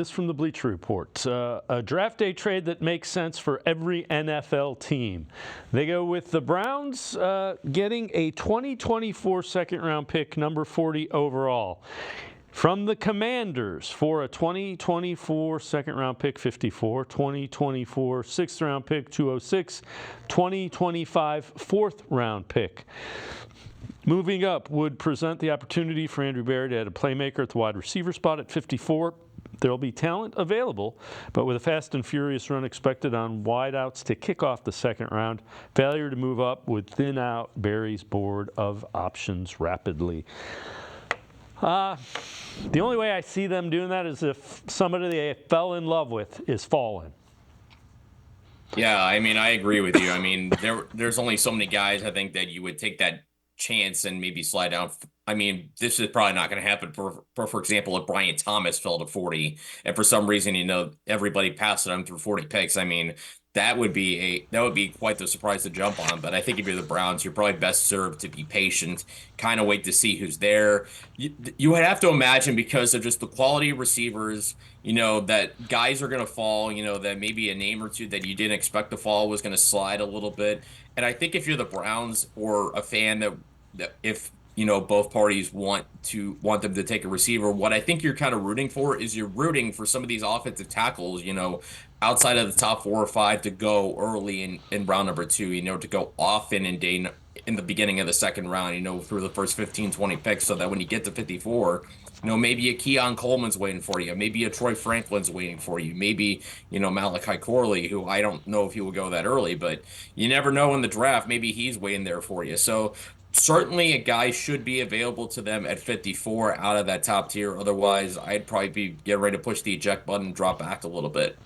This from the Bleacher Report. A draft day trade that makes sense for every NFL team. They go with the Browns getting a 2024 second-round pick, number 40 overall. From the Commanders for a 2024 second-round pick, 54, 2024 sixth-round pick, 206, 2025 fourth-round pick. Moving up would present the opportunity for Andrew Berry to add a playmaker at the wide receiver spot at 54. There will be talent available, but with a fast and furious run expected on wideouts to kick off the second round, failure to move up would thin out Berry's board of options rapidly. The only way I see them doing that is if somebody they fell in love with is fallen. Yeah, I mean, I agree with you. I mean, there's only so many guys I think that you would take that chance and maybe slide down. I mean, this is probably not going to happen. For example, if Brian Thomas fell to 40, and for some reason, everybody passed it on through 40 picks. I mean, that would be quite the surprise to jump on. But I think if you're the Browns, you're probably best served to be patient, kind of wait to see who's there. You would have to imagine, because of just the quality of receivers, that guys are going to fall, that maybe a name or two that you didn't expect to fall was going to slide a little bit. And I think if you're the Browns or a fan that if both parties want them to take a receiver, what I think you're kind of rooting for is you're rooting for some of these offensive tackles, outside of the top 4 or 5 to go early in round number 2, to go often in the beginning of the second round, through the first 15, 20 picks, so that when you get to 54, maybe a Keon Coleman's waiting for you. Maybe a Troy Franklin's waiting for you. Maybe, Malachi Corley, who I don't know if he will go that early, but you never know in the draft. Maybe he's waiting there for you. So certainly a guy should be available to them at 54 out of that top tier. Otherwise, I'd probably be getting ready to push the eject button and drop back a little bit.